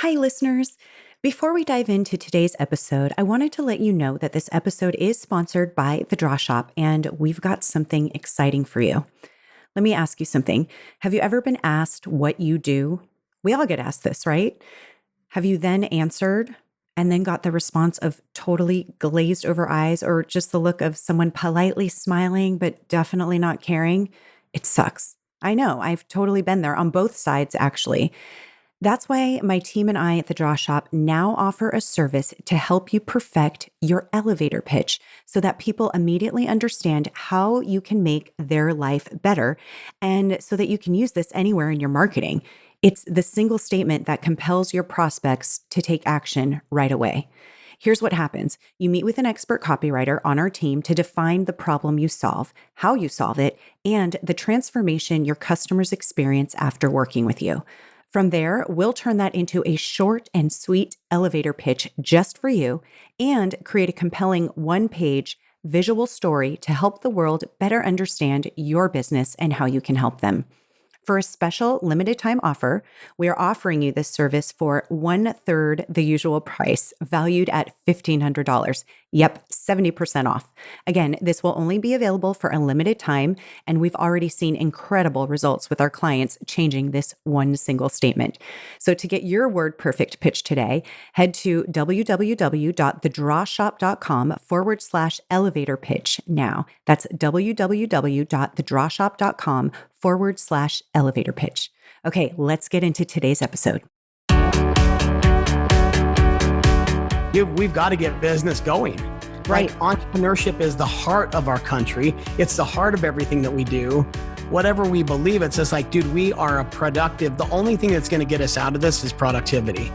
Hi, listeners. Before we dive into today's episode, I wanted to let you know that this episode is sponsored by The Draw Shop, and we've got something exciting for you. Let me ask you something. Have you ever been asked what you do? We all get asked this, right? Have you then answered and then got the response of totally glazed over eyes or just the look of someone politely smiling but definitely not caring? It sucks. I know. I've totally been there on both sides, actually. That's why my team and I at the Draw Shop now offer a service to help you perfect your elevator pitch so that people immediately understand how you can make their life better and so that you can use this anywhere in your marketing. It's the single statement that compels your prospects to take action right away. Here's what happens. You meet with an expert copywriter on our team to define the problem you solve, how you solve it, and the transformation your customers experience after working with you. From there, we'll turn that into a short and sweet elevator pitch just for you and create a compelling one-page visual story to help the world better understand your business and how you can help them. For a special limited time offer, we are offering you this service for 1/3 the usual price, valued at $1,500. Yep, 70% off. Again, this will only be available for a limited time, and we've already seen incredible results with our clients changing this one single statement. So to get your word perfect pitch today, head to www.thedrawshop.com/elevator pitch now. That's www.thedrawshop.com/elevator pitch. Okay, let's get into today's episode. We've got to get business going. Right. Like, entrepreneurship is the heart of our country. It's the heart of everything that we do. Whatever we believe, it's just like, dude, we are the only thing that's going to get us out of this is productivity.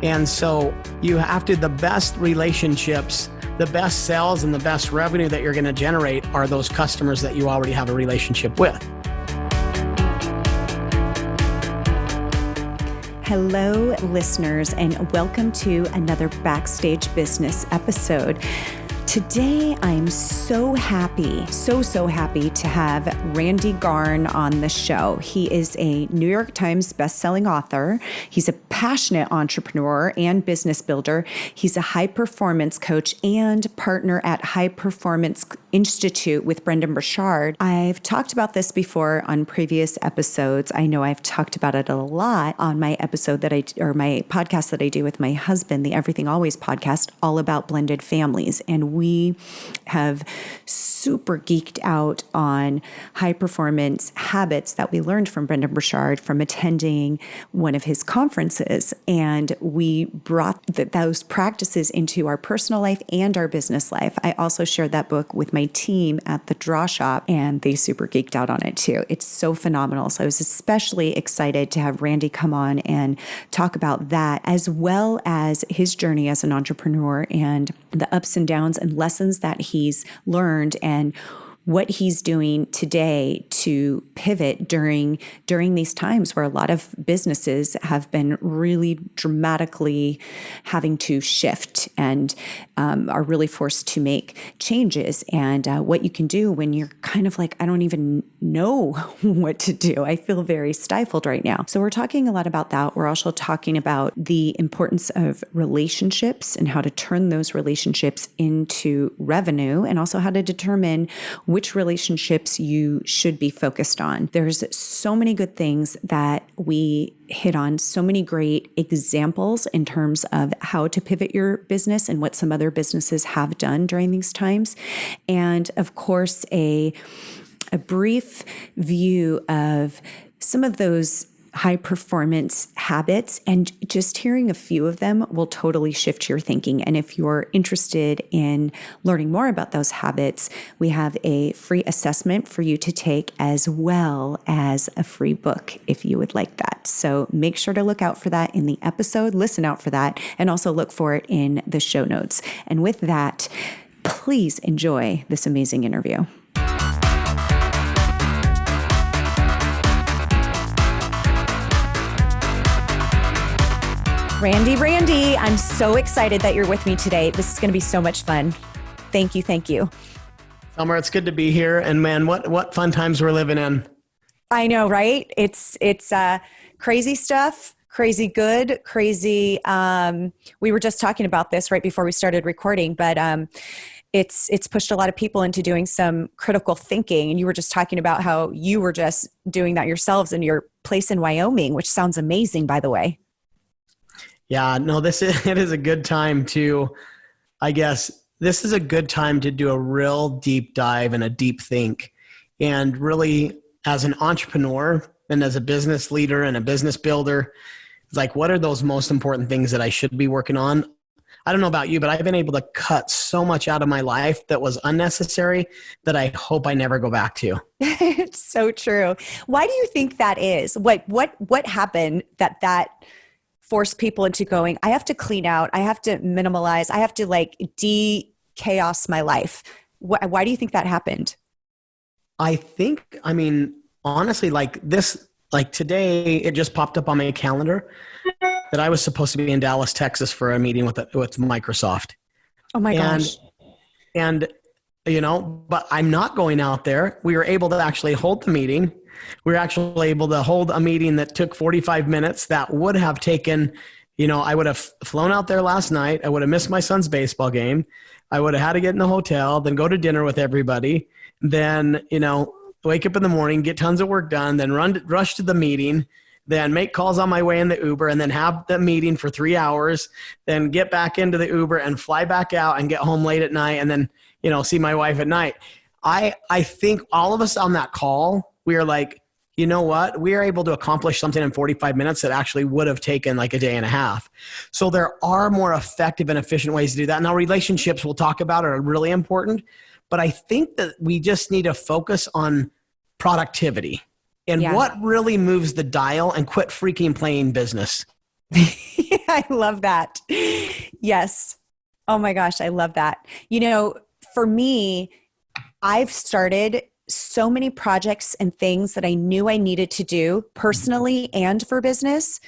And so you have to, the best relationships, the best sales and the best revenue that you're going to generate are those customers that you already have a relationship with. Hello, listeners, and welcome to another Backstage Business episode. Today, I'm so happy to have Randy Garn on the show. He is a New York Times bestselling author. He's a passionate entrepreneur and business builder. He's a high performance coach and partner at High Performance Institute with Brendon Burchard. I've talked about this before on previous episodes. I know I've talked about it a lot on my my podcast that I do with my husband, the Everything Always podcast, all about blended families. And we have super geeked out on high performance habits that we learned from Brendon Burchard from attending one of his conferences. And we brought those practices into our personal life and our business life. I also shared that book with my team at the Draw Shop, and they super geeked out on it too. It's so phenomenal. So I was especially excited to have Randy come on and talk about that, as well as his journey as an entrepreneur and the ups and downs and lessons that he's learned and what he's doing today to pivot during these times where a lot of businesses have been really dramatically having to shift and are really forced to make changes, and what you can do when you're kind of like, I don't even know what to do. I feel very stifled right now. So we're talking a lot about that. We're also talking about the importance of relationships and how to turn those relationships into revenue, and also how to determine which relationships you should be focused on. There's so many good things that we hit on, so many great examples in terms of how to pivot your business and what some other businesses have done during these times. And of course, a brief view of some of those high performance habits, and just hearing a few of them will totally shift your thinking. And if you're interested in learning more about those habits, we have a free assessment for you to take, as well as a free book if you would like that. So make sure to look out for that in the episode, listen out for that, and also look for it in the show notes. And with that, please enjoy this amazing interview. Randy, I'm so excited that you're with me today. This is going to be so much fun. Thank you. Summer, it's good to be here. And man, what fun times we're living in. I know, right? It's crazy stuff, crazy good, crazy. We were just talking about this right before we started recording, but it's pushed a lot of people into doing some critical thinking. And you were just talking about how you were just doing that yourselves in your place in Wyoming, which sounds amazing, by the way. Yeah, no, it is a good time to, I guess, this is a good time to do a real deep dive and a deep think. And really, as an entrepreneur and as a business leader and a business builder, it's like, what are those most important things that I should be working on? I don't know about you, but I've been able to cut so much out of my life that was unnecessary that I hope I never go back to. It's so true. Why do you think that is? What happened that forced people into going, I have to clean out, I have to minimalize, I have to like de-chaos my life? Why do you think that happened? I mean, honestly, like today, it just popped up on my calendar that I was supposed to be in Dallas, Texas for a meeting with Microsoft. Oh my gosh. And, but I'm not going out there. We were able to actually hold the meeting. We were actually able to hold a meeting that took 45 minutes that would have taken, I would have flown out there last night. I would have missed my son's baseball game. I would have had to get in the hotel, then go to dinner with everybody. Then, wake up in the morning, get tons of work done, then rush to the meeting, then make calls on my way in the Uber, and then have the meeting for 3 hours, then get back into the Uber and fly back out and get home late at night, and then, see my wife at night. I think all of us on that call, we are like, you know what? We are able to accomplish something in 45 minutes that actually would have taken like a day and a half. So there are more effective and efficient ways to do that. Now, relationships we'll talk about are really important, but I think that we just need to focus on productivity and what really moves the dial and quit freaking playing business. I love that. Yes. Oh my gosh, I love that. For me, I've started so many projects and things that I knew I needed to do personally and for business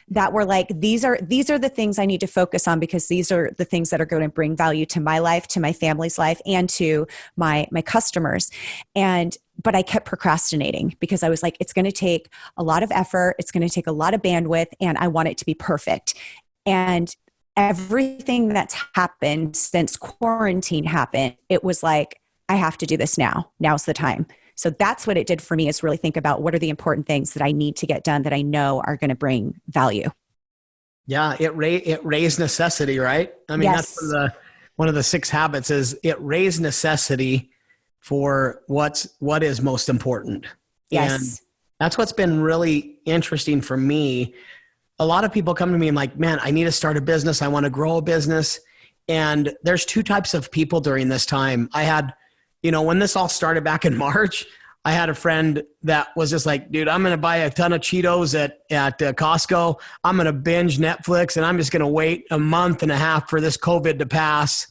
that were like, these are the things I need to focus on because these are the things that are going to bring value to my life, to my family's life, and to my customers. But I kept procrastinating because I was like, it's going to take a lot of effort. It's going to take a lot of bandwidth, and I want it to be perfect. And everything that's happened since quarantine happened, it was like, I have to do this now. Now's the time. So that's what it did for me, is really think about what are the important things that I need to get done that I know are going to bring value. Yeah, it raised necessity, right? I mean, yes. That's one of the 6 habits is it raised necessity for what is most important. Yes. And that's what's been really interesting for me. A lot of people come to me and like, man, I need to start a business. I want to grow a business. And there's 2 types of people during this time. I had, when this all started back in March, I had a friend that was just like, dude, I'm going to buy a ton of Cheetos at Costco. I'm going to binge Netflix, and I'm just going to wait a month and a half for this COVID to pass.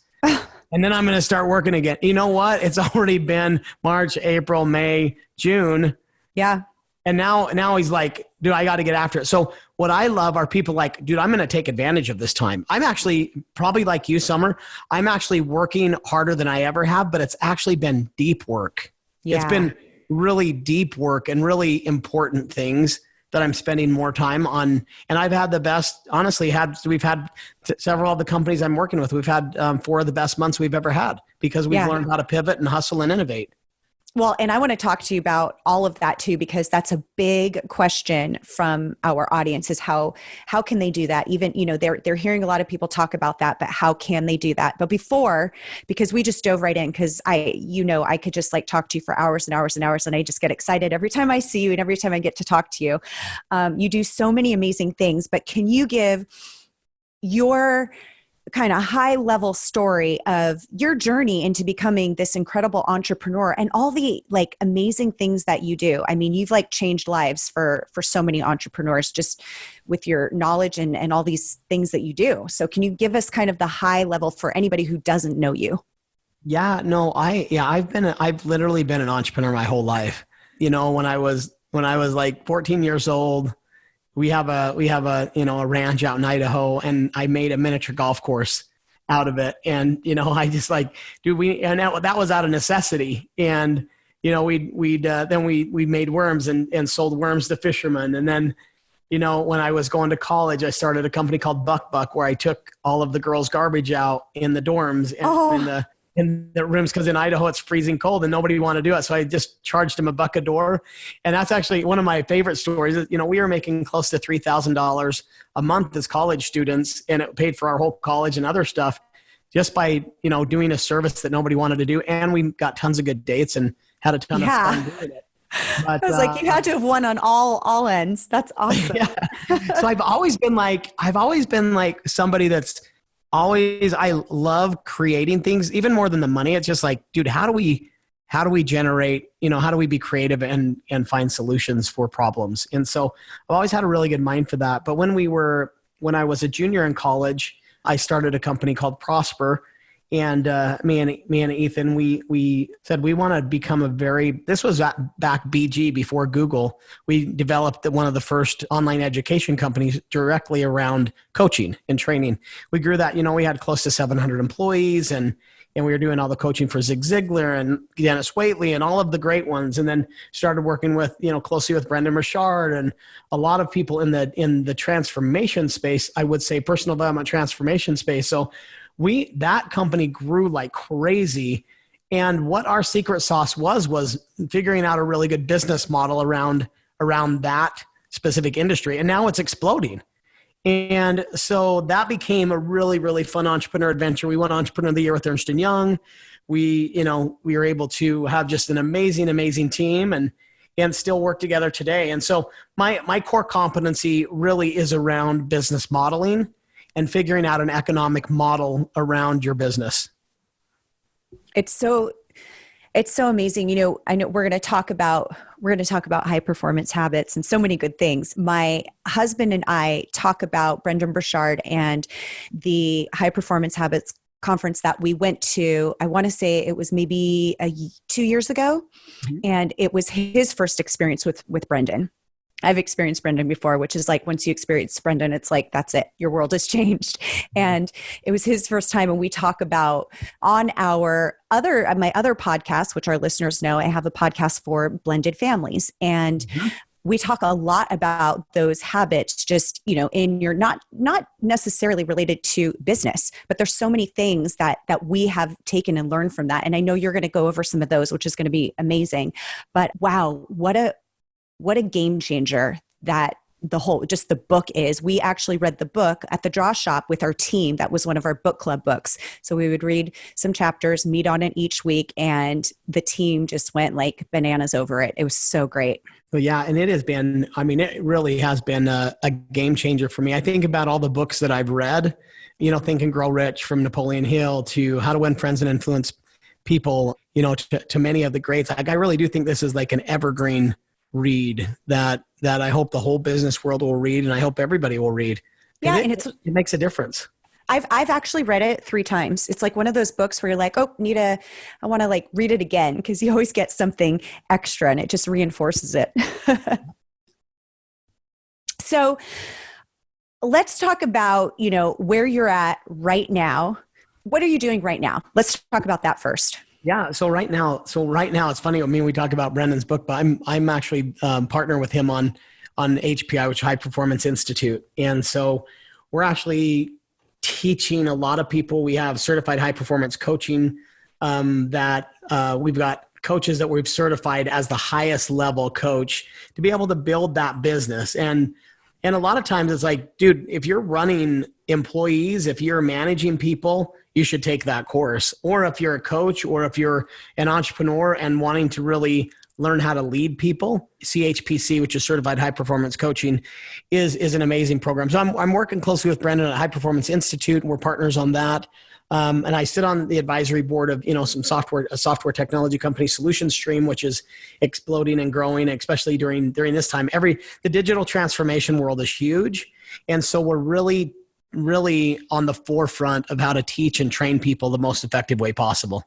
And then I'm going to start working again. You know what? It's already been March, April, May, June. Yeah. And now he's like, dude, I got to get after it. So what I love are people like, dude, I'm going to take advantage of this time. I'm actually probably like you, Summer. I'm actually working harder than I ever have, but it's actually been deep work. Yeah. It's been really deep work and really important things that I'm spending more time on. And I've had the best, honestly, we've had several of the companies I'm working with. We've had 4 of the best months we've ever had because we've learned how to pivot and hustle and innovate. Well, and I want to talk to you about all of that too, because that's a big question from our audience is how can they do that? Even, they're hearing a lot of people talk about that, but how can they do that? But because we just dove right in, because I could just like talk to you for hours and hours and hours. And I just get excited every time I see you and every time I get to talk to you. You do so many amazing things, but can you give your kind of high level story of your journey into becoming this incredible entrepreneur and all the like amazing things that you do? I mean, you've like changed lives for so many entrepreneurs just with your knowledge and all these things that you do. So can you give us kind of the high level for anybody who doesn't know you? Yeah, no, I've literally been an entrepreneur my whole life. When I was like 14 years old, we have a ranch out in Idaho, and I made a miniature golf course out of it. And, I just like, dude, that was out of necessity. And, we made worms and sold worms to fishermen. And then, when I was going to college, I started a company called Buck Buck where I took all of the girls' garbage out in the dorms and in the rooms, because in Idaho it's freezing cold and nobody wanted to do it. So I just charged them $1 a door. And that's actually one of my favorite stories. We were making close to $3,000 a month as college students, and it paid for our whole college and other stuff just by, doing a service that nobody wanted to do. And we got tons of good dates and had a ton of fun doing it. But, I was like, you had to have won on all ends. That's awesome. Yeah. So I've always been like somebody that's always, I love creating things even more than the money. It's just like, dude, how do we generate, how do we be creative and find solutions for problems? And so I've always had a really good mind for that. But when I was a junior in college, I started a company called Prosper. And me and Ethan, we said we want to become this was back BG before Google. We developed one of the first online education companies directly around coaching and training. We grew that, we had close to 700 employees and we were doing all the coaching for Zig Ziglar and Dennis Waitley and all of the great ones. And then started working with, closely with Brendon Burchard and a lot of people in the transformation space, I would say personal development transformation space. So that company grew like crazy. And what our secret sauce was figuring out a really good business model around that specific industry. And now it's exploding. And so that became a really, really fun entrepreneur adventure. We won Entrepreneur of the Year with Ernst & Young. We were able to have just an amazing, amazing team and still work together today. And so my core competency really is around business modeling and figuring out an economic model around your business. It's so amazing. I know we're going to talk about high performance habits and so many good things. My husband and I talk about Brendon Burchard and the high performance habits conference that we went to. I want to say it was maybe 2 years ago. Mm-hmm. And it was his first experience with Brendon. I've experienced Brendon before, which is like, once you experience Brendon, it's like, that's it. Your world has changed. And it was his first time. And we talk about on my other podcast, which our listeners know, I have a podcast for blended families. And we talk a lot about those habits, just, in your not necessarily related to business, but there's so many things that we have taken and learned from that. And I know you're going to go over some of those, which is going to be amazing. But wow, what a game changer that the book is. We actually read the book at the Draw Shop with our team. That was one of our book club books. So we would read some chapters, meet on it each week, and the team just went like bananas over it. It was so great. Well, yeah. And it really has been a game changer for me. I think about all the books that I've read, Think and Grow Rich from Napoleon Hill to How to Win Friends and Influence People, to many of the greats. Like, I really do think this is like an evergreen read that I hope the whole business world will read, and I hope everybody will read. Yeah, it makes a difference. I've actually read it 3 times. It's like one of those books where you're like, oh, I want to like read it again, because you always get something extra and it just reinforces it. So let's talk about, where you're at right now. What are you doing right now? Let's talk about that first. Yeah. So right now it's funny. We talk about Brendon's book, but I'm actually partner with him on HPI, which High Performance Institute. And so we're actually teaching a lot of people. We have certified high performance coaching that we've got coaches that we've certified as the highest level coach to be able to build that business. And a lot of times it's like, dude, if you're running employees, if you're managing people, you should take that course. Or if you're a coach, or if you're an entrepreneur and wanting to really learn how to lead people, CHPC, which is Certified High Performance Coaching, is an amazing program. So I'm working closely with Brendon at High Performance Institute. We're partners on that. And I sit on the advisory board of, a software technology company, Solution Stream, which is exploding and growing, especially during this time. The digital transformation world is huge. And so we're really on the forefront of how to teach and train people the most effective way possible.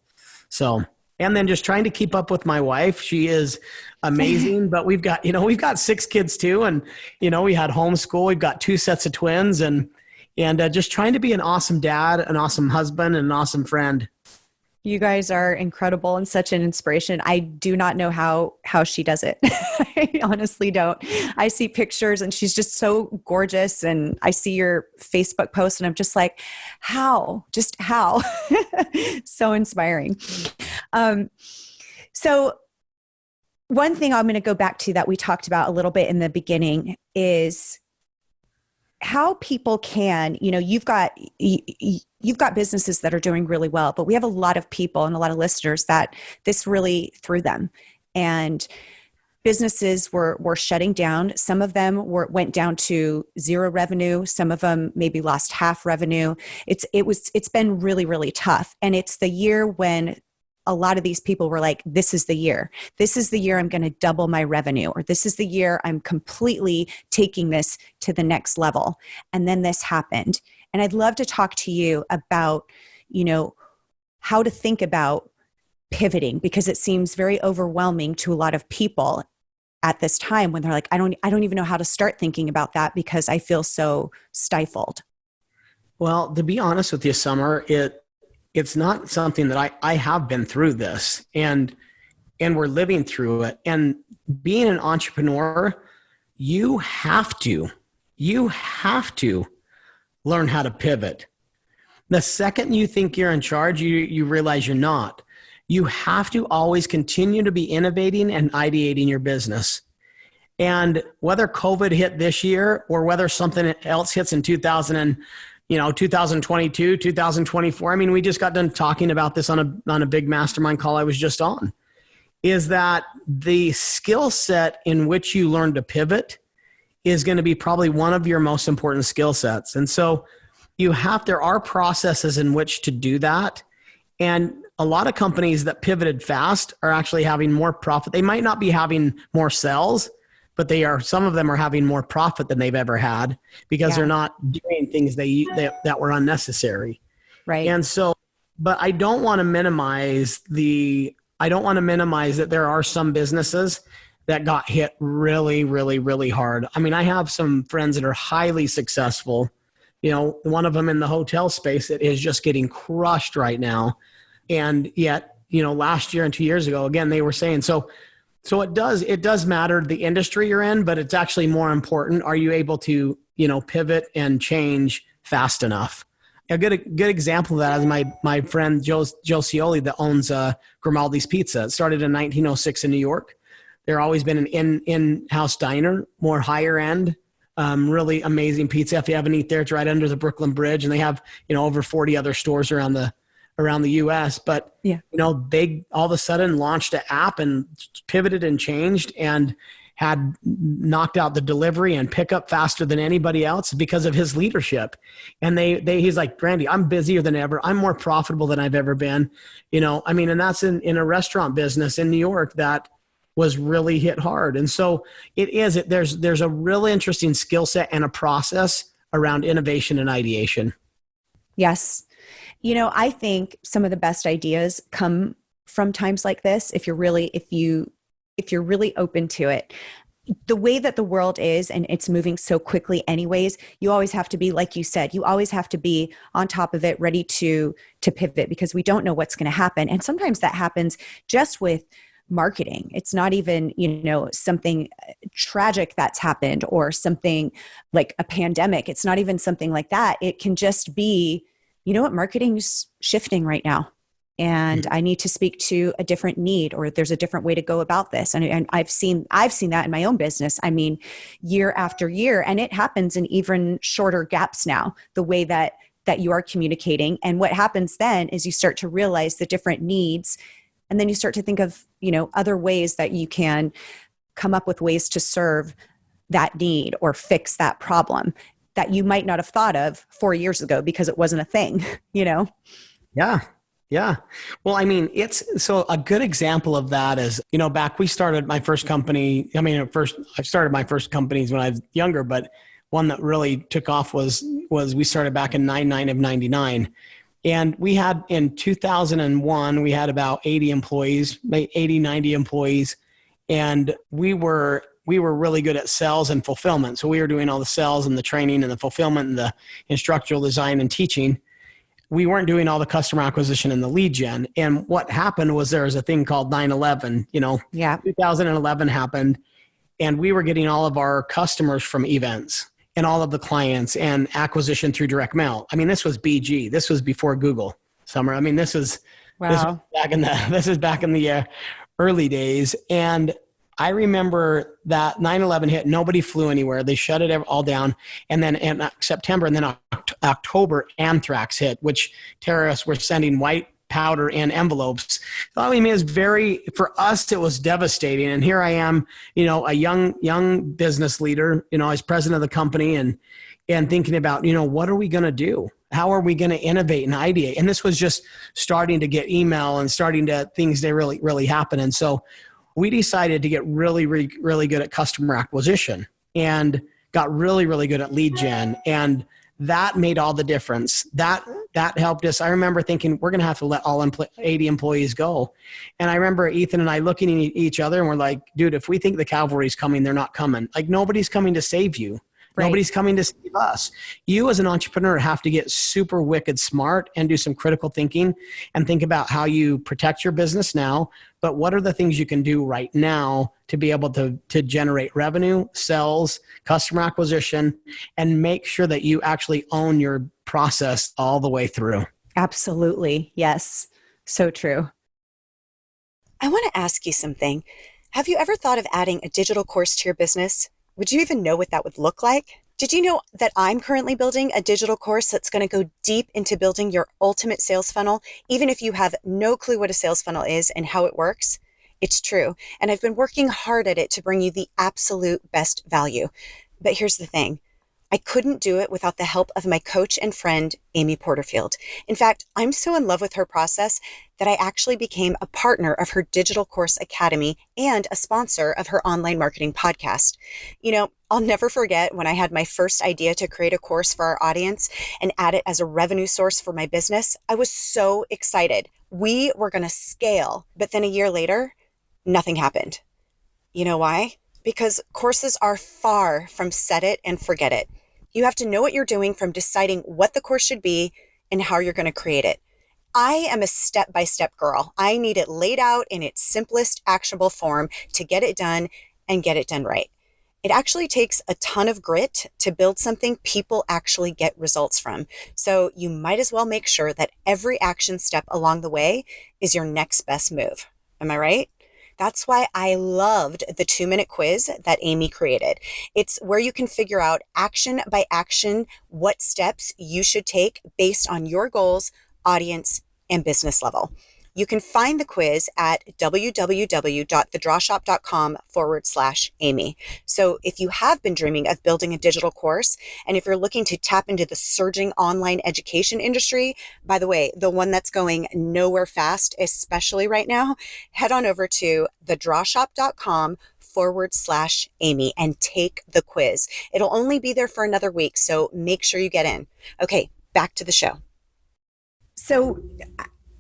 So, and then just trying to keep up with my wife. She is amazing, but we've got 6 kids too. And, we had homeschool, we've got 2 sets of twins, and just trying to be an awesome dad, an awesome husband, and an awesome friend. You guys are incredible and such an inspiration. I do not know how she does it. I honestly don't. I see pictures and she's just so gorgeous, and I see your Facebook post and I'm just like, how? Just how? So inspiring. Um, so one thing I'm going to go back to that we talked about a little bit in the beginning is how people can, you've got businesses that are doing really well, but we have a lot of people and a lot of listeners that this really threw them, and businesses were shutting down. Some of them went down to zero revenue. Some of them maybe lost half revenue. It's been really, really tough. And it's the year when a lot of these people were like, this is the year. This is the year I'm going to double my revenue, or this is the year I'm completely taking this to the next level. And then this happened. And I'd love to talk to you about, how to think about pivoting, because it seems very overwhelming to a lot of people at this time when they're like, I don't even know how to start thinking about that because I feel so stifled. Well, to be honest with you, Summer, it's not something that I have been through this, and we're living through it. And being an entrepreneur, you have to learn how to pivot. The second you think you're in charge, you realize you're not. You have to always continue to be innovating and ideating your business. And whether COVID hit this year or whether something else hits in 2022, 2024. I mean, we just got done talking about this on a big mastermind call I was just on, is that the skill set in which you learn to pivot is going to be probably one of your most important skill sets. And so there are processes in which to do that. And a lot of companies that pivoted fast are actually having more profit. They might not be having more sales, but some of them are having more profit than they've ever had because they're not doing things that were unnecessary. Right. And so, but I don't want to minimize that there are some businesses that got hit really, really, really hard. I mean, I have some friends that are highly successful. One of them in the hotel space that is just getting crushed right now. And yet, last year and 2 years ago, again, they were saying, so it does matter the industry you're in, but it's actually more important. Are you able to, pivot and change fast enough? A good example of that is my friend Joe Cioli that owns Grimaldi's Pizza. It started in 1906 in New York. There always been an in-house diner, more higher end, really amazing pizza. If you haven't eaten there, it's right under the Brooklyn Bridge, and they have over 40 other stores around the U.S. But they all of a sudden launched an app and pivoted and changed and had knocked out the delivery and pickup faster than anybody else because of his leadership. And he's like, Randy, I'm busier than ever. I'm more profitable than I've ever been. And that's in a restaurant business in New York that was really hit hard. And so there's a really interesting skill set and a process around innovation and ideation. Yes. I think some of the best ideas come from times like this. If you're really open to it, the way that the world is, and it's moving so quickly anyways, you always have to be, like you said, you always have to be on top of it, ready to pivot, because we don't know what's going to happen. And sometimes that happens just with marketing. It's not even, something tragic that's happened or something like a pandemic. It's not even something like that. It can just be, marketing's shifting right now. And I need to speak to a different need, or there's a different way to go about this. And I've seen that in my own business. I mean, year after year, and it happens in even shorter gaps now, the way that you are communicating. And what happens then is you start to realize the different needs. And then you start to think of, other ways that you can come up with ways to serve that need or fix that problem that you might not have thought of 4 years ago because it wasn't a thing, Yeah. Yeah. Well, I mean, so a good example of that is, back, we started my first company. I mean, I started my first companies when I was younger, but one that really took off was we started back in 9/9 of 99. And we had, in 2001, we had about 80 employees, 80, 90 employees. And we were really good at sales and fulfillment. So we were doing all the sales and the training and the fulfillment and the instructional design and teaching. we weren't doing all the customer acquisition and the lead gen. And what happened was there was a thing called 9/11, 2011 happened, and we were getting all of our customers from events and all of the clients and acquisition through direct mail. I mean, this was BG. This was before Google, Summer. I mean, this is back in the early days. And I remember that 9/11 hit, nobody flew anywhere. They shut it all down. And then in September and then October, anthrax hit, which terrorists were sending white powder in envelopes. I mean, for us, it was devastating. And here I am, a young business leader, as president of the company and thinking about, what are we going to do? How are we going to innovate and ideate? And this was just starting to get email and things that really happen. And so we decided to get really, really, really good at customer acquisition and got really, really good at lead gen. And that made all the difference. That helped us. I remember thinking, we're going to have to let all 80 employees go. And I remember Ethan and I looking at each other and we're like, dude, if we think the cavalry's coming, they're not coming. Like, nobody's coming to save you. Right. Nobody's coming to save us. You as an entrepreneur have to get super wicked smart and do some critical thinking and think about how you protect your business now, but what are the things you can do right now to be able to generate revenue, sales, customer acquisition, and make sure that you actually own your process all the way through. Absolutely. Yes. So true. I want to ask you something. Have you ever thought of adding a digital course to your business? Would you even know what that would look like? Did you know that I'm currently building a digital course that's going to go deep into building your ultimate sales funnel, even if you have no clue what a sales funnel is and how it works? It's true. And I've been working hard at it to bring you the absolute best value. But here's the thing. I couldn't do it without the help of my coach and friend, Amy Porterfield. In fact, I'm so in love with her process that I actually became a partner of her Digital Course Academy and a sponsor of her online marketing podcast. I'll never forget when I had my first idea to create a course for our audience and add it as a revenue source for my business. I was so excited. We were going to scale, but then a year later, nothing happened. You know why? Because courses are far from set it and forget it. You have to know what you're doing, from deciding what the course should be and how you're going to create it. I am a step-by-step girl. I need it laid out in its simplest actionable form to get it done and get it done right. It actually takes a ton of grit to build something people actually get results from. So you might as well make sure that every action step along the way is your next best move. Am I right? That's why I loved the 2-minute quiz that Amy created. It's where you can figure out action by action what steps you should take based on your goals, audience, and business level. You can find the quiz at www.thedrawshop.com/Amy. So if you have been dreaming of building a digital course, and if you're looking to tap into the surging online education industry, by the way, the one that's going nowhere fast, especially right now, head on over to thedrawshop.com/Amy and take the quiz. It'll only be there for another week, so make sure you get in. Okay, back to the show. So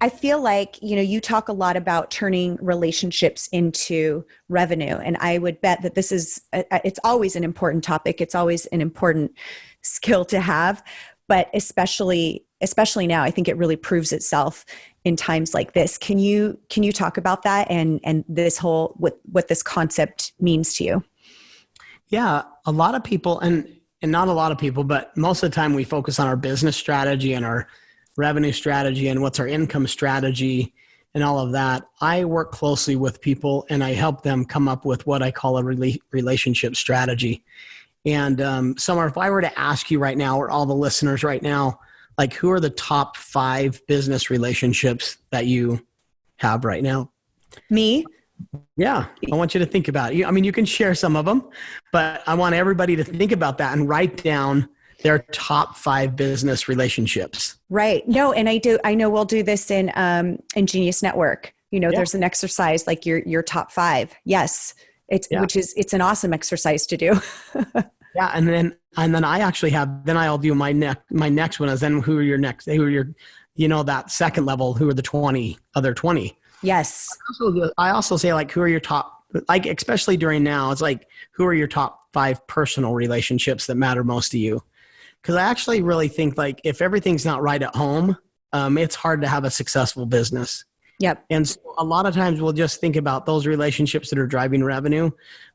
I feel like, you talk a lot about turning relationships into revenue. And I would bet that it's always an important topic. It's always an important skill to have, but especially now, I think it really proves itself in times like this. Can you talk about that and this whole, what this concept means to you? Yeah, a lot of people, and not a lot of people, but most of the time we focus on our business strategy and our revenue strategy and what's our income strategy and all of that. I work closely with people and I help them come up with what I call a relationship strategy. And Summer, if I were to ask you right now, or all the listeners right now, like, who are the top 5 business relationships that you have right now? Me? Yeah. I want you to think about it. I mean, you can share some of them, but I want everybody to think about that and write down their top 5 business relationships. Right. No, and I know we'll do this in Genius Network. There's an exercise like your top 5. Yes. It's an awesome exercise to do. Yeah. And then I actually I'll do my next one is then who are your next, who are your, that second level, who are the other 20. Yes. I also say, like, who are your top, like, especially during now, it's like, who are your top 5 personal relationships that matter most to you? Because I actually really think, like, if everything's not right at home, it's hard to have a successful business. Yep. And so a lot of times we'll just think about those relationships that are driving revenue,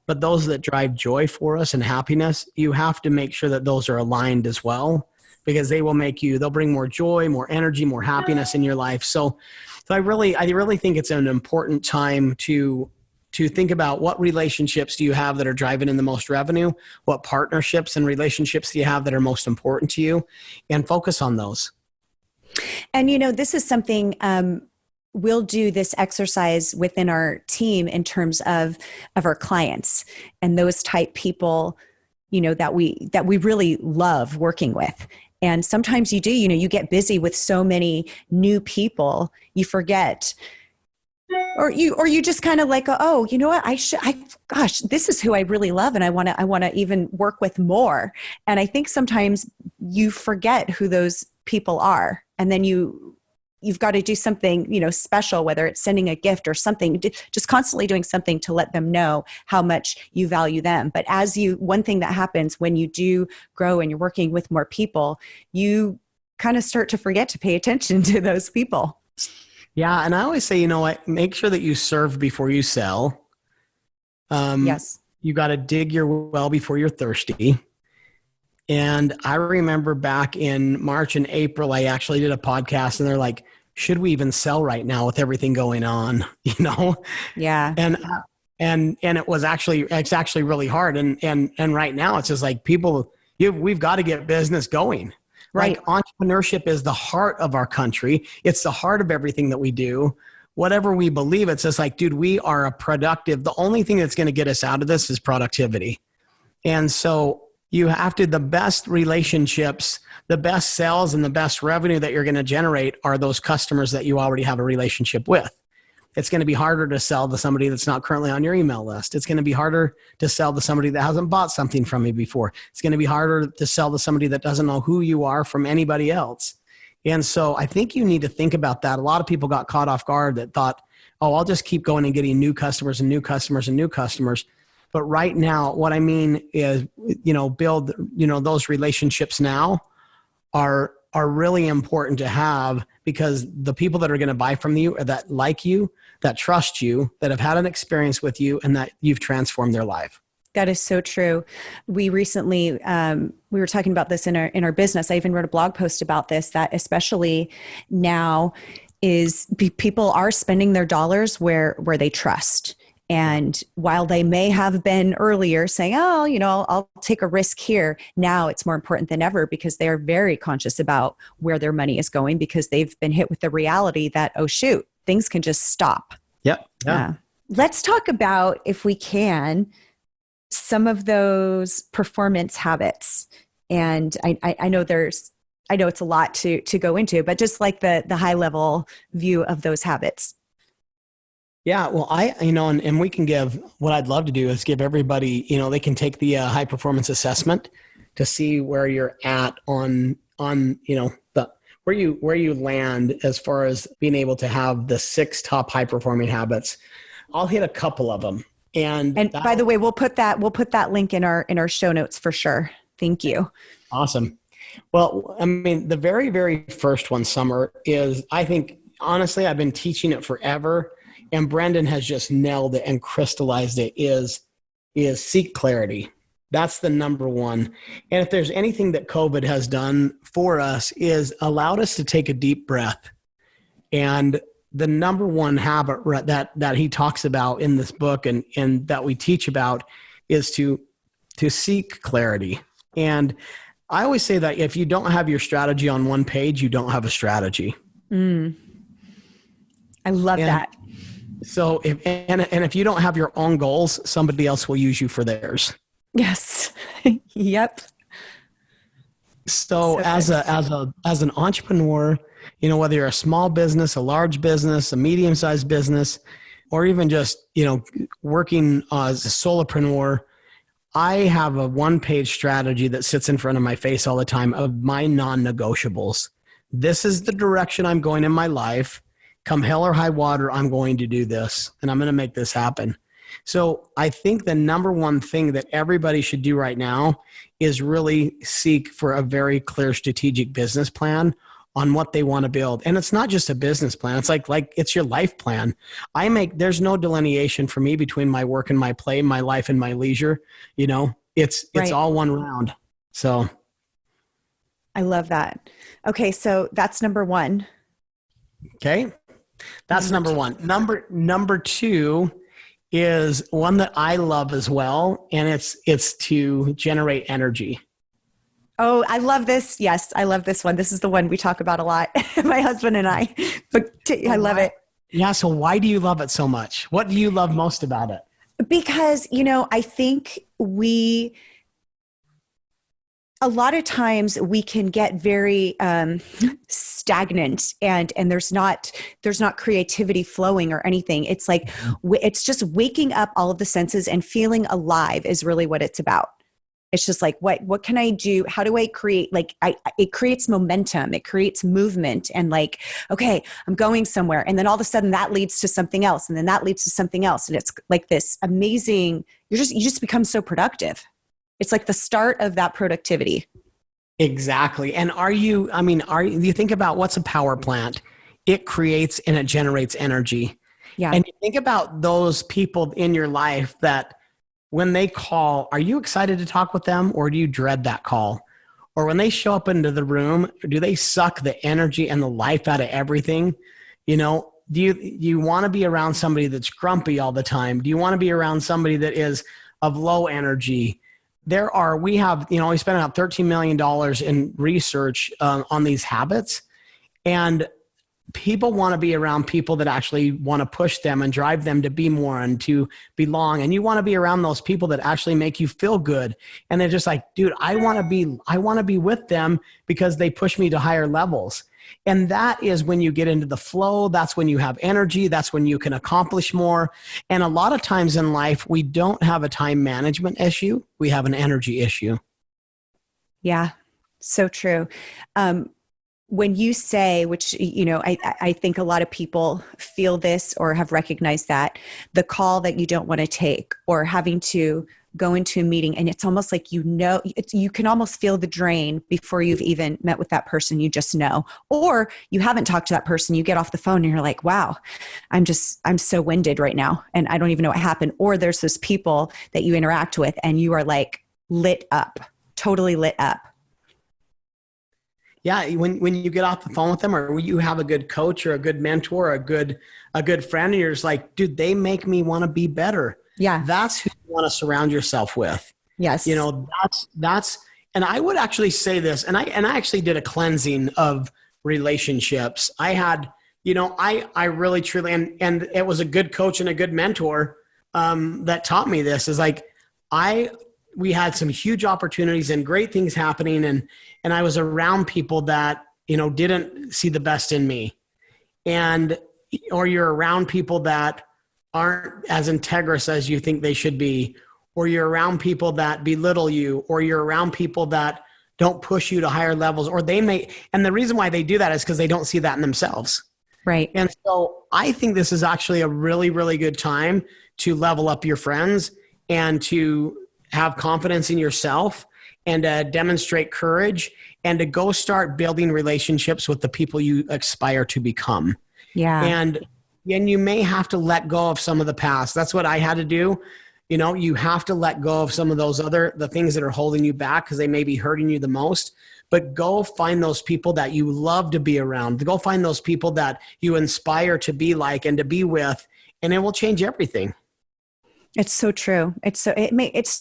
but those that drive joy for us and happiness, you have to make sure that those are aligned as well, because they'll bring more joy, more energy, more happiness in your life. So I really think it's an important time to think about what relationships do you have that are driving in the most revenue, what partnerships and relationships do you have that are most important to you, and focus on those. And, this is something, we'll do this exercise within our team in terms of our clients and those type people, that we really love working with. And sometimes you get busy with so many new people, you forget, or you just kind of like, oh, you know what, gosh, this is who I really love. And I want to even work with more. And I think sometimes you forget who those people are. And then you've got to do something, special, whether it's sending a gift or something, just constantly doing something to let them know how much you value them. But one thing that happens when you do grow and you're working with more people, you kind of start to forget to pay attention to those people. Yeah. And I always say, make sure that you serve before you sell. Yes. You got to dig your well before you're thirsty. And I remember back in March and April, I actually did a podcast and they're like, should we even sell right now with everything going on? Yeah. And it's actually really hard. And right now it's just like we've got to get business going. Right. Like entrepreneurship is the heart of our country. It's the heart of everything that we do. Whatever we believe, it's just like, dude, we are the only thing that's going to get us out of this is productivity. And so you have the best relationships, the best sales, and the best revenue that you're going to generate are those customers that you already have a relationship with. It's going to be harder to sell to somebody that's not currently on your email list. It's going to be harder to sell to somebody that hasn't bought something from you before. It's going to be harder to sell to somebody that doesn't know who you are from anybody else. And so I think you need to think about that. A lot of people got caught off guard that thought, oh, I'll just keep going and getting new customers and new customers and new customers. But right now, what I mean is, build, those relationships now are really important to have, because the people that are going to buy from you are that like you, that trust you, that have had an experience with you, and that you've transformed their life. That is so true. We recently, we were talking about this in our business. I even wrote a blog post about this, that especially now people are spending their dollars where they trust. And while they may have been earlier saying, oh, I'll take a risk here, now it's more important than ever, because they are very conscious about where their money is going, because they've been hit with the reality that, oh, shoot, things can just stop. Yep. Yeah. Let's talk about, if we can, some of those performance habits. And I know it's a lot to go into, but just like the high level view of those habits. Yeah, well, and we can what I'd love to do is give everybody, they can take the high performance assessment to see where you're at on where you land as far as being able to have the 6 top high performing habits. I'll hit a couple of them. And by the way, we'll put that link in our show notes for sure. Thank you. Awesome. Well, I mean, the very, very first one, Summer, is, I think, honestly, I've been teaching it forever, and Brendon has just nailed it and crystallized it, is seek clarity. That's the number one. And if there's anything that COVID has done for us, is allowed us to take a deep breath. And the number one habit that he talks about in this book and that we teach about is to seek clarity. And I always say that if you don't have your strategy on one page, you don't have a strategy. I love that. So if you don't have your own goals, somebody else will use you for theirs. Yes. Yep. So as an entrepreneur, whether you're a small business, a large business, a medium-sized business, or even just, working as a solopreneur, I have a one-page strategy that sits in front of my face all the time of my non-negotiables. This is the direction I'm going in my life. Come hell or high water, I'm going to do this, and I'm going to make this happen. So I think the number one thing that everybody should do right now is really seek for a very clear strategic business plan on what they want to build. And it's not just a business plan. It's like it's your life plan. There's no delineation for me between my work and my play, my life and my leisure. It's Right. all one round. So I love that. Okay. So that's number one. okay. That's number one. Number two is one that I love as well. And it's to generate energy. Oh, I love this. Yes, I love this one. This is the one we talk about a lot, my husband and I. But I love it. Yeah. So why do you love it so much? What do you love most about it? Because, I think a lot of times we can get very stagnant and there's not creativity flowing or anything. It's like, it's just waking up all of the senses and feeling alive is really what it's about. It's just like, what can I do? How do I create? It creates momentum. It creates movement and like, okay, I'm going somewhere. And then all of a sudden that leads to something else. And then that leads to something else. And it's like this amazing, you just become so productive. It's like the start of that productivity. Exactly. And you think about what's a power plant? It creates and it generates energy. Yeah. And you think about those people in your life that when they call, are you excited to talk with them or do you dread that call? Or when they show up into the room, do they suck the energy and the life out of everything? Do you want to be around somebody that's grumpy all the time? Do you want to be around somebody that is of low energy? We spent about $13 million in research on these habits, and people want to be around people that actually want to push them and drive them to be more and to belong. And you want to be around those people that actually make you feel good. And they're just like, dude, I want to be with them because they push me to higher levels. And that is when you get into the flow. That's when you have energy. That's when you can accomplish more. And a lot of times in life, we don't have a time management issue. We have an energy issue. Yeah, so true. When you say, which, I think a lot of people feel this or have recognized that, the call that you don't want to take or having to go into a meeting and it's almost like, you can almost feel the drain before you've even met with that person, you just know, or you haven't talked to that person, you get off the phone and you're like, wow, I'm so winded right now. And I don't even know what happened. Or there's those people that you interact with and you are like lit up, totally lit up. Yeah, when you get off the phone with them or you have a good coach or a good mentor or a good friend and you're just like, dude, they make me want to be better. Yeah. That's who you want to surround yourself with. Yes. That's and I would actually say this, and I actually did a cleansing of relationships. I had, I really truly, and it was a good coach and a good mentor that taught me this is like, we had some huge opportunities and great things happening. And I was around people that, didn't see the best in me or you're around people that aren't as integrous as you think they should be, or you're around people that belittle you, or you're around people that don't push you to higher levels, or and the reason why they do that is because they don't see that in themselves. Right. And so I think this is actually a really, really good time to level up your friends and to have confidence in yourself and demonstrate courage and to go start building relationships with the people you aspire to become. Yeah. And you may have to let go of some of the past. That's what I had to do. You have to let go of some of the things that are holding you back because they may be hurting you the most. But go find those people that you love to be around. Go find those people that you inspire to be like and to be with, and it will change everything. It's so true. It's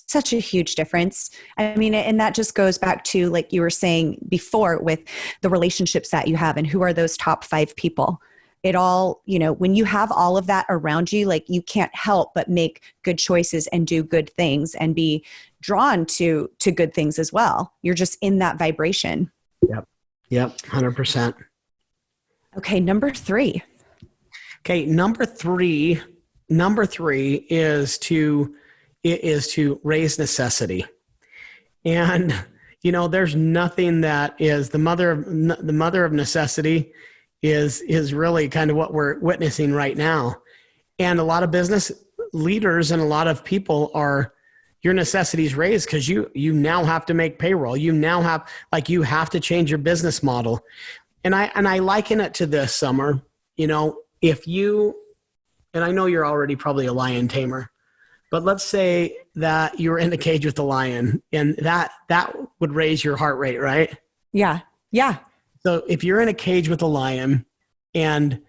such a huge difference. I mean, and that just goes back to, like you were saying before, with the relationships that you have and who are those top 5 people. It all, when you have all of that around you, like you can't help but make good choices and do good things and be drawn to good things as well. You're just in that vibration. Yep. 100%. Okay. Number 3. Okay. Number three is to raise necessity. And, there's nothing that is the mother of necessity is really kind of what we're witnessing right now. And a lot of business leaders and a lot of people your necessities raised because you now have to make payroll. You now have, you have to change your business model. And I liken it to this, Summer. You know, if you, and I know you're already probably a lion tamer, but let's say that you're in a cage with a lion, and that would raise your heart rate, right? Yeah. Yeah. So if you're in a cage with a lion and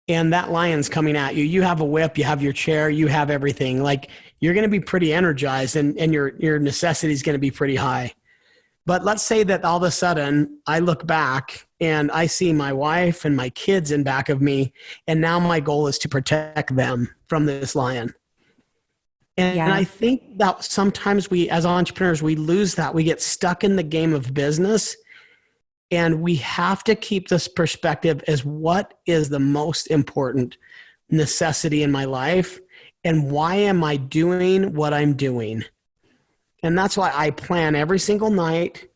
that lion's coming at you, you have a whip, you have your chair, you have everything, like you're going to be pretty energized and your necessity is going to be pretty high. But let's say that all of a sudden I look back and I see my wife and my kids in back of me. And now my goal is to protect them from this lion. And I think that sometimes we, as entrepreneurs, we lose that. We get stuck in the game of business, and we have to keep this perspective as what is the most important necessity in my life, and why am I doing what I'm doing? And that's why I plan every single night.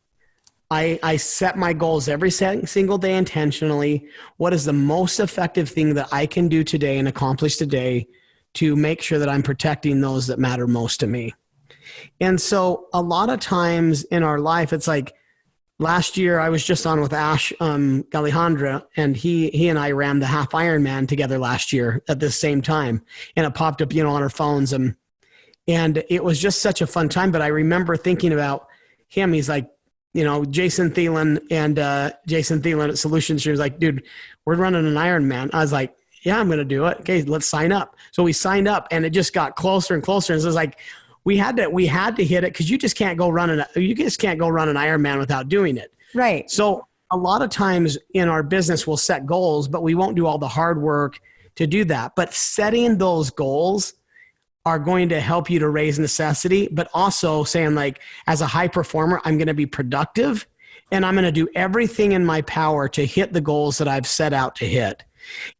I set my goals every single day intentionally. What is the most effective thing that I can do today and accomplish today to make sure that I'm protecting those that matter most to me? And so a lot of times in our life, it's like last year I was just on with Ash Gallihandra, and he and I ran the half Ironman together last year at the same time. And it popped up, on our phones. And it was just such a fun time. But I remember thinking about him. He's like, Jason Thielen at Solutions. He was like, dude, we're running an Ironman. I was like, yeah, I'm going to do it. Okay, let's sign up. So we signed up, and it just got closer and closer. And so it was like, we had to hit it, because you just can't go run an Ironman without doing it. Right. So a lot of times in our business, we'll set goals, but we won't do all the hard work to do that. But setting those goals are going to help you to raise necessity, but also saying, like, as a high performer, I'm going to be productive, and I'm going to do everything in my power to hit the goals that I've set out to hit.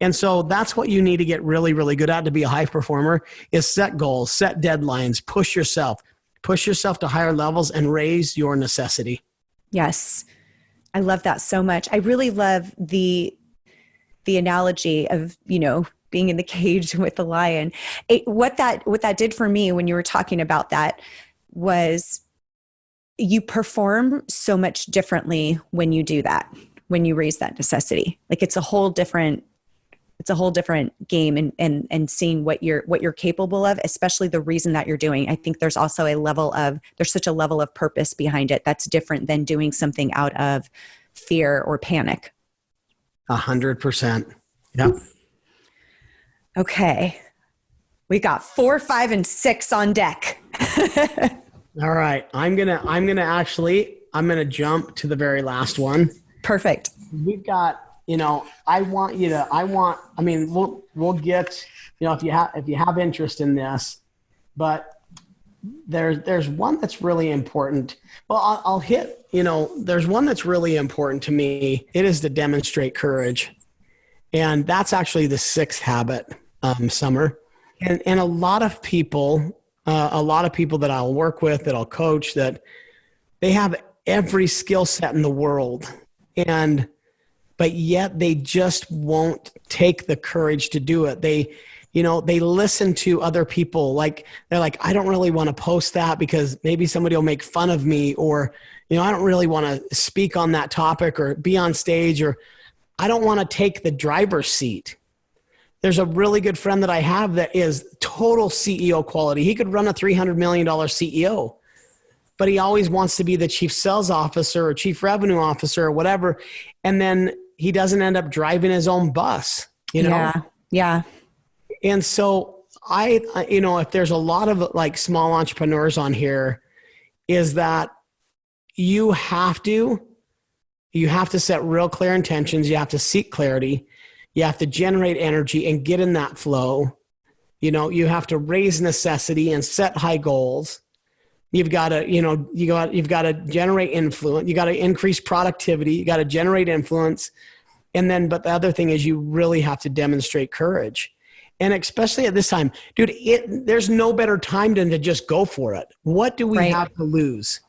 And so that's what you need to get really, really good at to be a high performer, is set goals, set deadlines, push yourself to higher levels, and raise your necessity. Yes. I love that so much. I really love the analogy of, being in the cage with the lion. What that did for me when you were talking about that was you perform so much differently when you do that, when you raise that necessity. Like it's a whole different game, and seeing what you're capable of, especially the reason that you're doing. I think there's also there's such a level of purpose behind it that's different than doing something out of fear or panic. 100%. Yep. Okay. We got 4, 5, and 6 on deck. All right. I'm going to jump to the very last one. Perfect. We've got, we'll get, if you have interest in this, but there's one that's really important. Well, I'll hit, there's one that's really important to me. It is to demonstrate courage. And that's actually the 6th habit, Summer. And a lot of people that I'll work with, that I'll coach, that they have every skill set in the world, but yet they just won't take the courage to do it. They listen to other people. Like they're like, I don't really want to post that because maybe somebody will make fun of me, or, I don't really want to speak on that topic or be on stage, or I don't want to take the driver's seat. There's a really good friend that I have that is total CEO quality. He could run a $300 million CEO, but he always wants to be the chief sales officer or chief revenue officer or whatever. And then he doesn't end up driving his own bus, Yeah. And so if there's a lot of like small entrepreneurs on here, is that you have to set real clear intentions. You have to seek clarity. You have to generate energy and get in that flow. You have to raise necessity and set high goals. You've got to, you've got to generate influence. You got to increase productivity. You got to generate influence. But the other thing is you really have to demonstrate courage. And especially at this time, dude, there's no better time than to just go for it. What do we have to lose?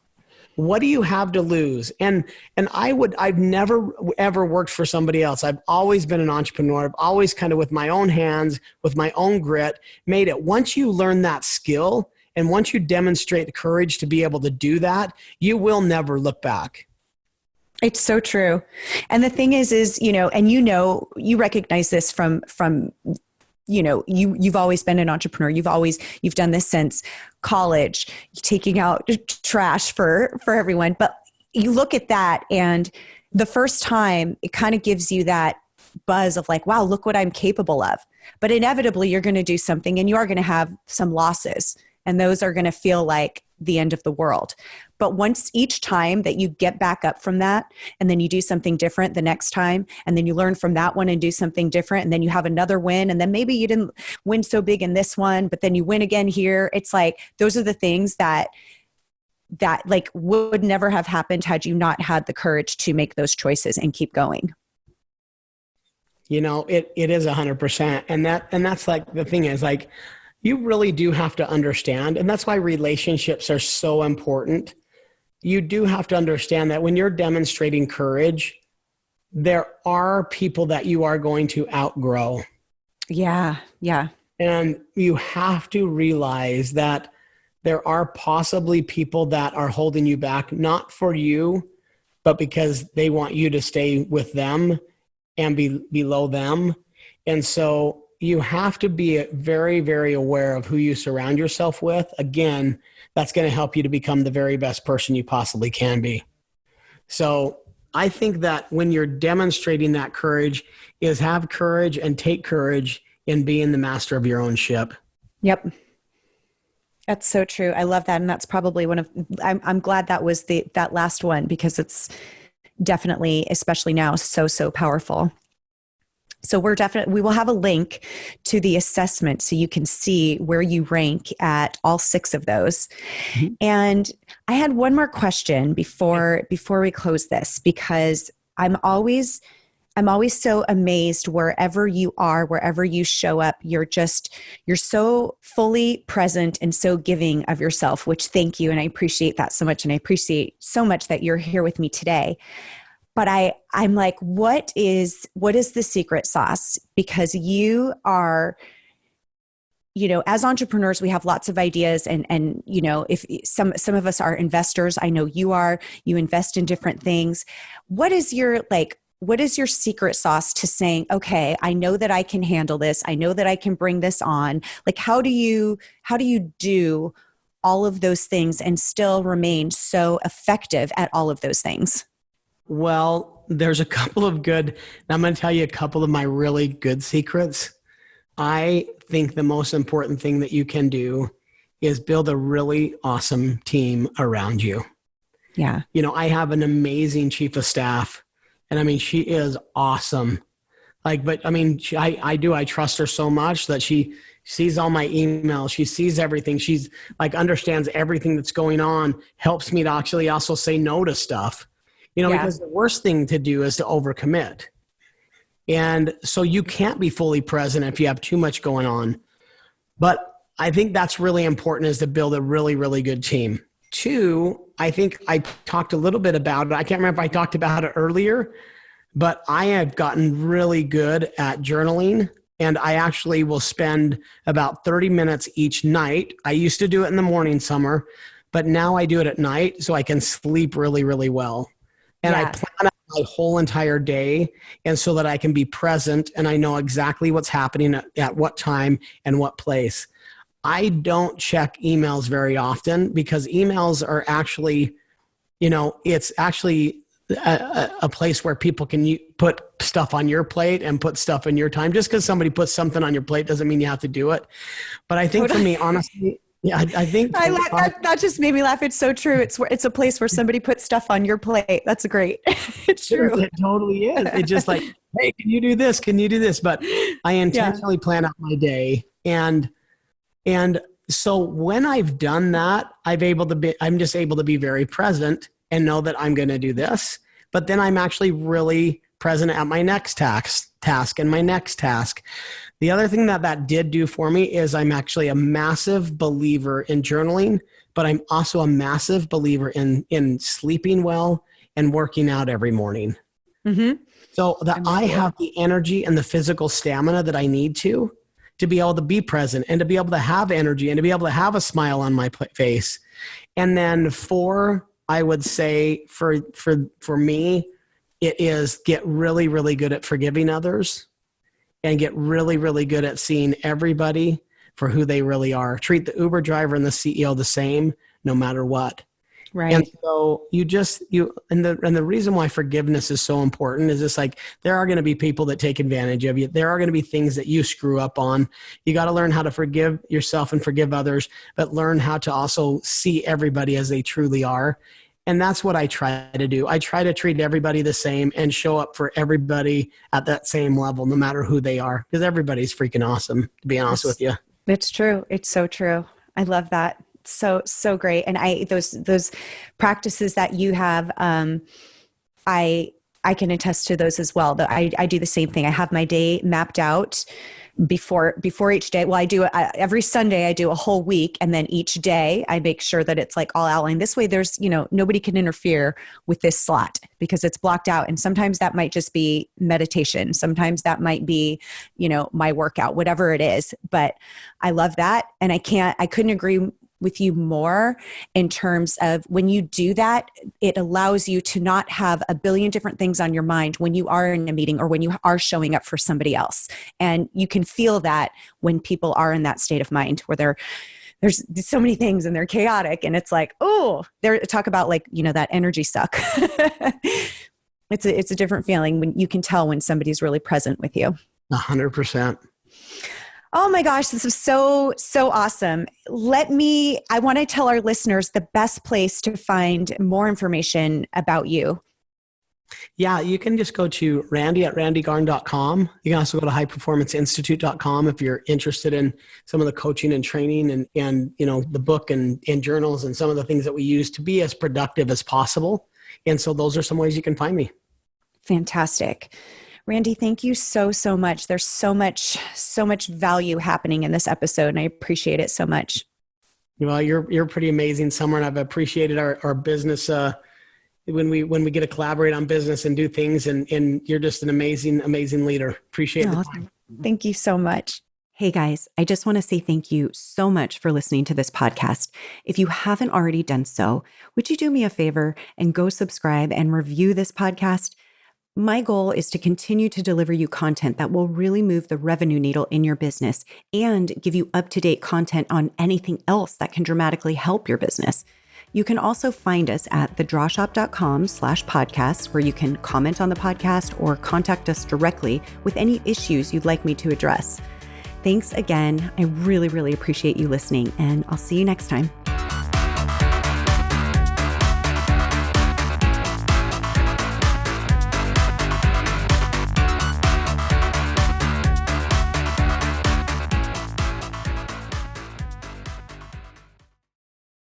What do you have to lose? And I've never ever worked for somebody else. I've always been an entrepreneur. I've always kind of with my own hands, with my own grit, made it. Once you learn that skill and once you demonstrate the courage to be able to do that, you will never look back. It's so true. And the thing is, and you recognize this from you've always been an entrepreneur. You've done this since college, taking out trash for everyone. But you look at that, and the first time it kind of gives you that buzz of like, wow, look what I'm capable of. But inevitably you're going to do something and you are going to have some losses, and those are going to feel like the end of the world. But once each time that you get back up from that, and then you do something different the next time, and then you learn from that one and do something different, and then you have another win, and then maybe you didn't win so big in this one, but then you win again here. It's like, those are the things that like would never have happened had you not had the courage to make those choices and keep going. It is 100%. And that's like, the thing is like, you really do have to understand. And that's why relationships are so important. You do have to understand that when you're demonstrating courage, there are people that you are going to outgrow. Yeah. Yeah. And you have to realize that there are possibly people that are holding you back, not for you, but because they want you to stay with them and be below them. And so you have to be very, very aware of who you surround yourself with. Again, that's going to help you to become the very best person you possibly can be. So I think that when you're demonstrating that courage, is have courage and take courage in being the master of your own ship. Yep. That's so true. I love that. And that's probably I'm glad that was that last one, because it's definitely, especially now, so powerful. So we will have a link to the assessment so you can see where you rank at all 6 of those. Mm-hmm. And I had one more question before we close this, because I'm always so amazed wherever you are, wherever you show up, you're so fully present and so giving of yourself, which thank you. And I appreciate that so much. And I appreciate so much that you're here with me today. But I'm like, what is the secret sauce? Because you are, as entrepreneurs, we have lots of ideas, and if some of us are investors, I know you invest in different things. What is your secret sauce to saying, okay, I know that I can handle this. I know that I can bring this on. Like, how do you do all of those things and still remain so effective at all of those things? Well, there's a couple of good, I'm going to tell you a couple of my really good secrets. I think the most important thing that you can do is build a really awesome team around you. Yeah. I have an amazing chief of staff, and she is awesome. I trust her so much that she sees all my emails. She sees everything. She's understands everything that's going on, helps me to actually also say no to stuff. Because the worst thing to do is to overcommit. And so you can't be fully present if you have too much going on. But I think that's really important, is to build a really, really good team. 2, I think I talked a little bit about it. I can't remember if I talked about it earlier, but I have gotten really good at journaling. And I actually will spend about 30 minutes each night. I used to do it in the morning, Summer, but now I do it at night so I can sleep really, really well. And I plan out my whole entire day, and so that I can be present and I know exactly what's happening at what time and what place. I don't check emails very often, because emails are actually, it's actually a place where people can put stuff on your plate and put stuff in your time. Just because somebody puts something on your plate doesn't mean you have to do it. But I think for me, honestly, yeah, I think that just made me laugh. It's so true. It's a place where somebody puts stuff on your plate. That's great. It's true. It totally is. It's just like, hey, can you do this? Can you do this? But I intentionally plan out my day. And so when I've done that, I'm just able to be very present and know that I'm going to do this. But then I'm actually really present at my next task and my next task. The other thing that did do for me is I'm actually a massive believer in journaling, but I'm also a massive believer in sleeping well and working out every morning. Mm-hmm. So that I have the energy and the physical stamina that I need to be able to be present and to be able to have energy and to be able to have a smile on my face. And then 4, I would say for me, It is get really, really good at forgiving others and get really, really good at seeing everybody for who they really are. Treat the Uber driver and the CEO the same, no matter what. Right. And so and the reason why forgiveness is so important is it's like, there are going to be people that take advantage of you. There are going to be things that you screw up on. You got to learn how to forgive yourself and forgive others, but learn how to also see everybody as they truly are. And that's what I try to do. I try to treat everybody the same and show up for everybody at that same level, no matter who they are, because everybody's freaking awesome, to be honest with you. It's true. It's so true. I love that. So great. And those practices that you have, I can attest to those as well. I do the same thing. I have my day mapped out before each day. Well, I do every Sunday, I do a whole week. And then each day I make sure that it's like all outlined. This way there's, nobody can interfere with this slot because it's blocked out. And sometimes that might just be meditation. Sometimes that might be, my workout, whatever it is. But I love that. And I couldn't agree with you more in terms of when you do that, it allows you to not have a billion different things on your mind when you are in a meeting or when you are showing up for somebody else. And you can feel that when people are in that state of mind where there's so many things and they're chaotic and it's like, oh, talk about like, that energy suck. It's a different feeling when you can tell when somebody's really present with you. 100%. Oh my gosh, this is so awesome. I want to tell our listeners the best place to find more information about you. Yeah, you can just go to randy@randygarn.com. You can also go to highperformanceinstitute.com if you're interested in some of the coaching and training and the book and journals and some of the things that we use to be as productive as possible. And so those are some ways you can find me. Fantastic. Randy, thank you so much. There's so much value happening in this episode, and I appreciate it so much. Well, you're pretty amazing, Summer, and I've appreciated our business when we get to collaborate on business and do things, and you're just an amazing leader. Appreciate the time. Thank you so much. Hey guys, I just want to say thank you so much for listening to this podcast. If you haven't already done so, would you do me a favor and go subscribe and review this podcast? My goal is to continue to deliver you content that will really move the revenue needle in your business and give you up-to-date content on anything else that can dramatically help your business. You can also find us at thedrawshop.com/podcast, where you can comment on the podcast or contact us directly with any issues you'd like me to address. Thanks again. I really, really appreciate you listening, and I'll see you next time.